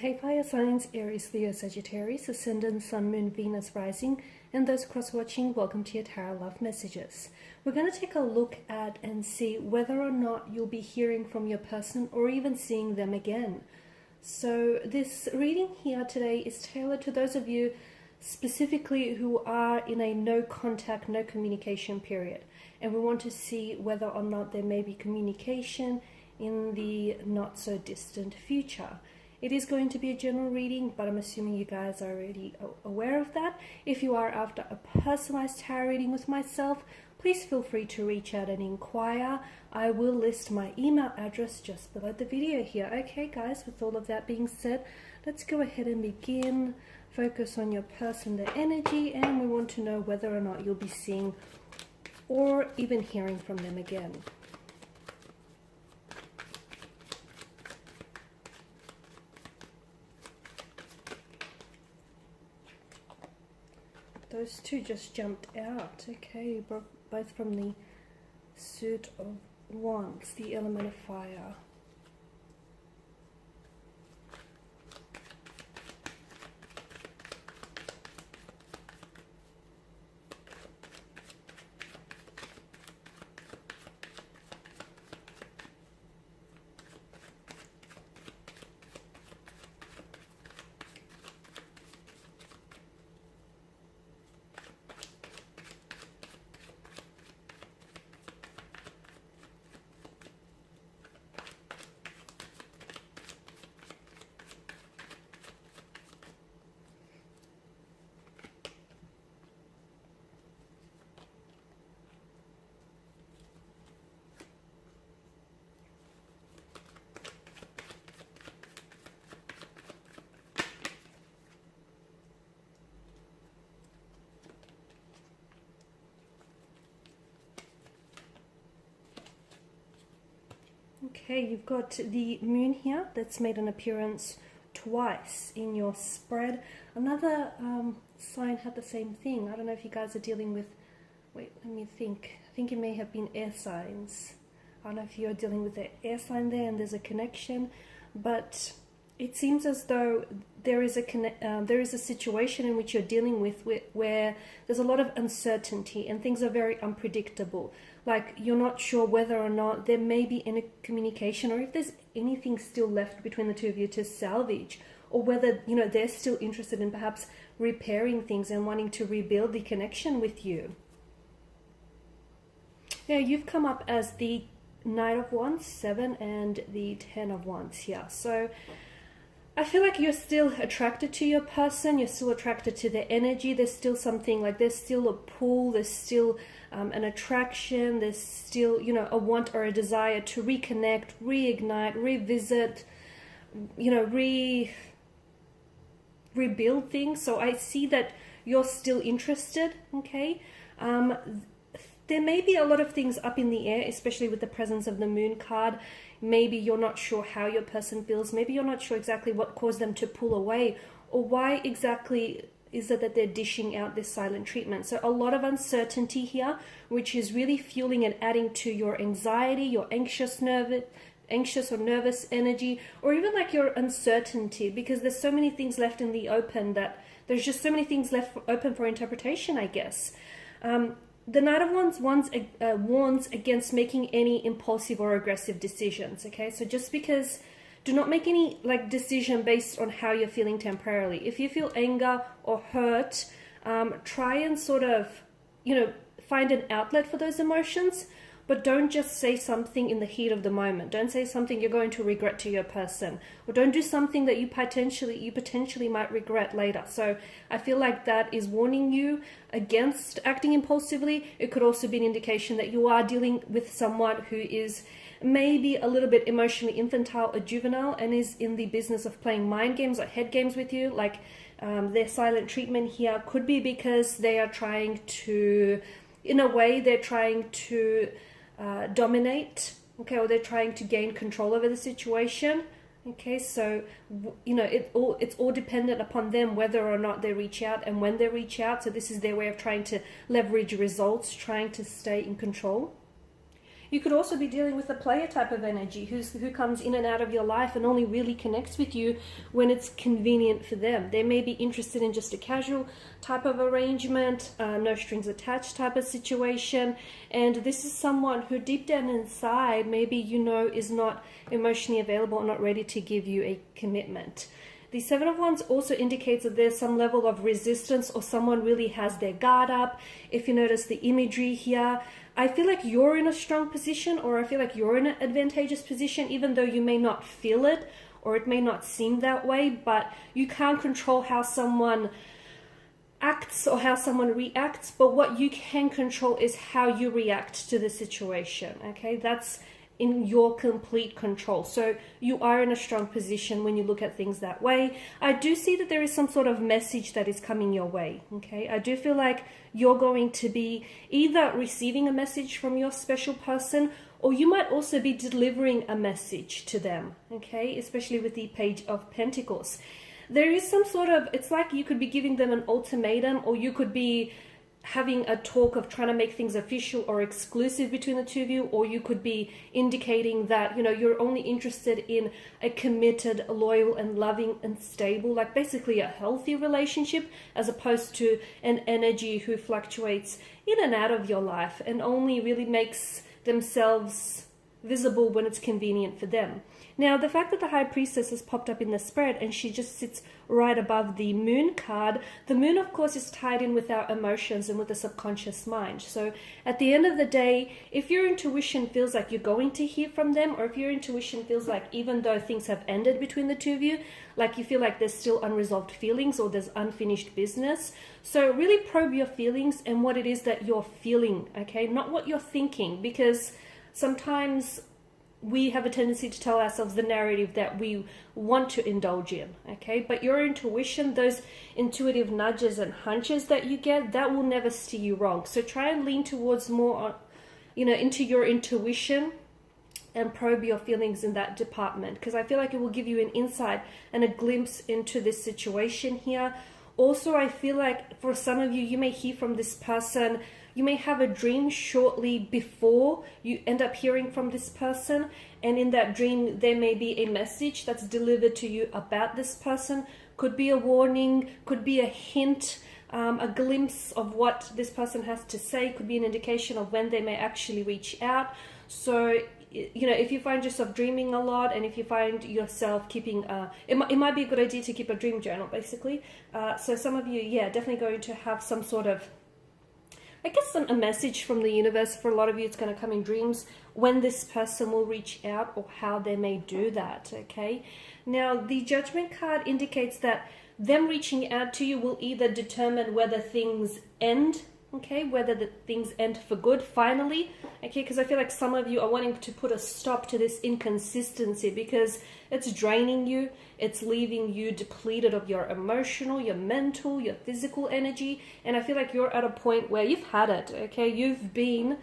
Hey fire signs, Aries, Leo, Sagittarius, Ascendant, Sun, Moon, Venus, Rising, and those cross-watching, welcome to your Tarot Love Messages. We're going to take a look at and see whether or not you'll be hearing from your person or even seeing them again. So this reading here today is tailored to those of you specifically who are in a no contact, no communication period. And we want to see whether or not there may be communication in the not so distant future. It is going to be a general reading, but I'm assuming you guys are already aware of that. If you are after a personalized tarot reading with myself, please feel free to reach out and inquire. I will list my email address just below the video here. Okay guys, with all of that being said, let's go ahead and begin. Focus on your person, their energy, and we want to know whether or not you'll be seeing or even hearing from them again. Those two just jumped out. Okay, both from the suit of wands, the element of fire. Okay, you've got the moon here that's made an appearance twice in your spread. Another sign had the same thing. I don't know if you guys are dealing with, wait, let me think. I think it may have been air signs. I don't know if you're dealing with the air sign there and there's a connection, but it seems as though there is a situation in which you're dealing with where there's a lot of uncertainty and things are very unpredictable. Like you're not sure whether or not there may be any communication or if there's anything still left between the two of you to salvage, or whether, you know, they're still interested in perhaps repairing things and wanting to rebuild the connection with you. Now you've come up as the Knight of Wands, 7, and the 10 of Wands here. So I feel like you're still attracted to your person, you're still attracted to their energy, there's still something, like there's still a pull, there's still an attraction, there's still, you know, a want or a desire to reconnect, reignite, revisit, you know, rebuild things. So I see that you're still interested, okay? There may be a lot of things up in the air, especially with the presence of the moon card. Maybe you're not sure how your person feels. Maybe you're not sure exactly what caused them to pull away, or why exactly is it that they're dishing out this silent treatment. So a lot of uncertainty here, which is really fueling and adding to your anxiety, your anxious or nervous energy, or even like your uncertainty, because there's so many things left in the open that there's just so many things left open for interpretation, I guess. The Knight of Wands warns against making any impulsive or aggressive decisions, okay? So just because, do not make any like decision based on how you're feeling temporarily. If you feel anger or hurt, try and sort of, you know, find an outlet for those emotions, but don't just say something in the heat of the moment. Don't say something you're going to regret to your person, or don't do something that you potentially might regret later. So I feel like that is warning you against acting impulsively. It could also be an indication that you are dealing with someone who is maybe a little bit emotionally infantile or juvenile and is in the business of playing mind games or head games with you. Like their silent treatment here could be because they are trying to, in a way, they're trying to dominate, okay, or they're trying to gain control over the situation, okay? So, you know, it's all dependent upon them whether or not they reach out and when they reach out. So this is their way of trying to leverage results, trying to stay in control. You could also be dealing with a player type of energy who comes in and out of your life and only really connects with you when it's convenient for them. They may be interested in just a casual type of arrangement, no strings attached type of situation. And this is someone who deep down inside, maybe is not emotionally available or not ready to give you a commitment. The Seven of Wands also indicates that there's some level of resistance or someone really has their guard up. If you notice the imagery here, I feel like you're in a strong position, or I feel like you're in an advantageous position, even though you may not feel it or it may not seem that way, but you can't control how someone acts or how someone reacts, but what you can control is how you react to the situation, okay? That's in your complete control. So you are in a strong position when you look at things that way. I do see that there is some sort of message that is coming your way, okay? I do feel like you're going to be either receiving a message from your special person, or you might also be delivering a message to them, okay? Especially with the Page of Pentacles. There is some sort of, it's like you could be giving them an ultimatum, or you could be having a talk of trying to make things official or exclusive between the two of you, or you could be indicating that, you're only interested in a committed, loyal and loving and stable, like basically a healthy relationship, as opposed to an energy who fluctuates in and out of your life and only really makes themselves visible when it's convenient for them. Now, the fact that the High Priestess has popped up in the spread and she just sits right above the Moon card, the Moon, of course, is tied in with our emotions and with the subconscious mind. So at the end of the day, if your intuition feels like you're going to hear from them, or if your intuition feels like even though things have ended between the two of you, like you feel like there's still unresolved feelings or there's unfinished business. So really probe your feelings and what it is that you're feeling, okay? Not what you're thinking, because sometimes we have a tendency to tell ourselves the narrative that we want to indulge in, okay? But your intuition, those intuitive nudges and hunches that you get, that will never steer you wrong. So try and lean towards more, into your intuition and probe your feelings in that department, because I feel like it will give you an insight and a glimpse into this situation here. Also, I feel like for some of you, you may hear from this person. You may have a dream shortly before you end up hearing from this person. And in that dream, there may be a message that's delivered to you about this person. Could be a warning, could be a hint, a glimpse of what this person has to say. Could be an indication of when they may actually reach out. So, if you find yourself dreaming a lot, and if you find yourself keeping, it might be a good idea to keep a dream journal, basically. So some of you, definitely going to have some sort of, I guess, a message from the universe. For a lot of you, it's going to come in dreams when this person will reach out or how they may do that, okay? Now, the Judgment card indicates that them reaching out to you will either determine whether things end, okay, whether the things end for good finally, okay, because I feel like some of you are wanting to put a stop to this inconsistency because it's draining you, it's leaving you depleted of your emotional, your mental, your physical energy, and I feel like you're at a point where you've had it, okay, you've been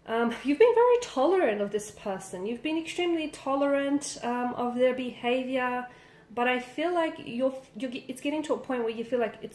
very tolerant of this person, you've been extremely tolerant of their behavior, but I feel like it's getting to a point where you feel like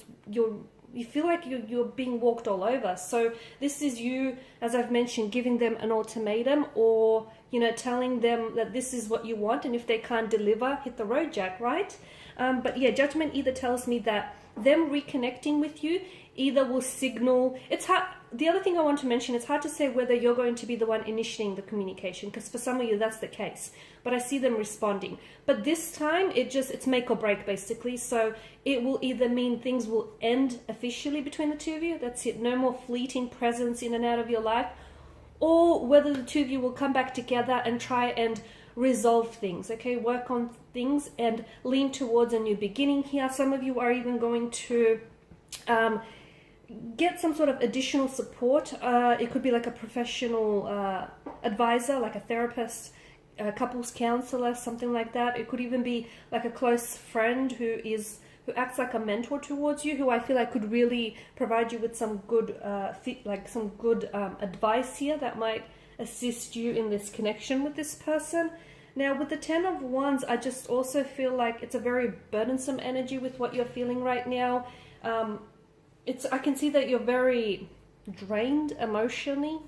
you're being walked all over. So this is you, as I've mentioned, giving them an ultimatum, or telling them that this is what you want, and if they can't deliver, hit the road, Jack, right? But Judgment either tells me that them reconnecting with you either will signal, it's hard. The other thing I want to mention, it's hard to say whether you're going to be the one initiating the communication, because for some of you that's the case, but I see them responding. But this time it's make or break, basically. So it will either mean things will end officially between the two of you, that's it, no more fleeting presence in and out of your life, or whether the two of you will come back together and try and resolve things, okay, work on things and lean towards a new beginning here. Some of you are even going to get some sort of additional support. It could be like a professional advisor, like a therapist, a couples counselor, something like that. It could even be like a close friend who acts like a mentor towards you, who I feel like could really provide you with some good advice here that might assist you in this connection with this person. Now, with the Ten of Wands, I just also feel like it's a very burdensome energy with what you're feeling right now. I can see that you're very drained emotionally.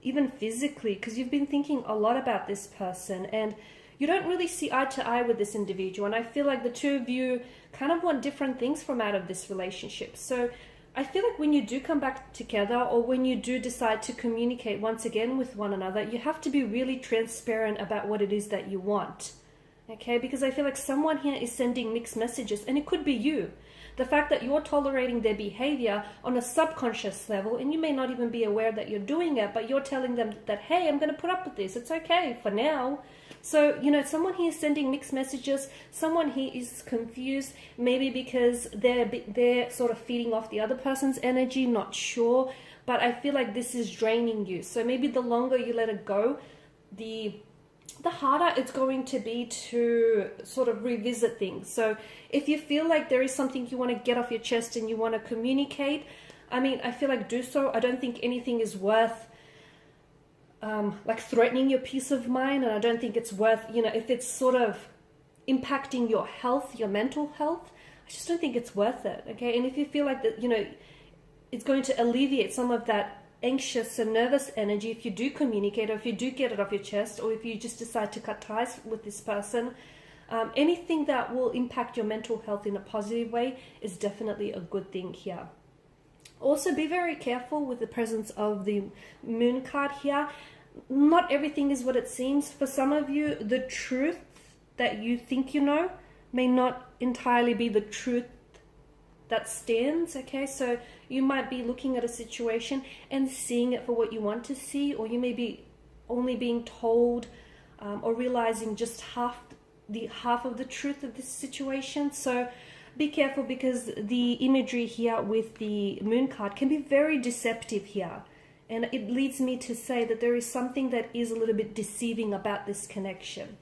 even physically, because you've been thinking a lot about this person and you don't really see eye to eye with this individual. And I feel like the two of you kind of want different things from out of this relationship. So I feel like when you do come back together, or when you do decide to communicate once again with one another, you have to be really transparent about what it is that you want. Okay, because I feel like someone here is sending mixed messages, and it could be you. The fact that you're tolerating their behavior on a subconscious level, and you may not even be aware that you're doing it, but you're telling them that, hey, I'm going to put up with this. It's okay for now. So, you know, someone here is sending mixed messages. Someone here is confused, maybe because they're sort of feeding off the other person's energy, not sure. But I feel like this is draining you. So maybe the longer you let it go, the harder it's going to be to sort of revisit things. So if you feel like there is something you want to get off your chest and you want to communicate, I mean, I feel like do so. I don't think anything is worth like threatening your peace of mind, and I don't think it's worth, you know, if it's sort of impacting your health, your mental health, I just don't think it's worth it. Okay, and if you feel like that, you know, it's going to alleviate some of that anxious and nervous energy if you do communicate, or if you do get it off your chest, or if you just decide to cut ties with this person, anything that will impact your mental health in a positive way is definitely a good thing here. Also, be very careful with the presence of the moon card here. Not everything is what it seems. For some of you, the truth that you think you know may not entirely be the truth that stands. Okay, so you might be looking at a situation and seeing it for what you want to see, or you may be only being told or realizing just half of the truth of this situation. So be careful, because the imagery here with the moon card can be very deceptive here. And it leads me to say that there is something that is a little bit deceiving about this connection.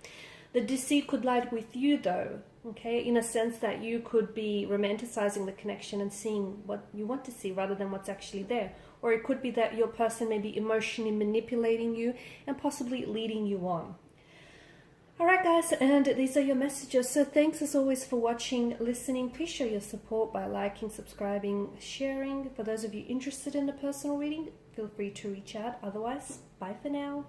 The deceit could lie with you though, okay, in a sense that you could be romanticizing the connection and seeing what you want to see rather than what's actually there. Or it could be that your person may be emotionally manipulating you and possibly leading you on. Alright guys, and these are your messages. So thanks as always for watching, listening. Please show your support by liking, subscribing, sharing. For those of you interested in a personal reading, feel free to reach out. Otherwise, bye for now.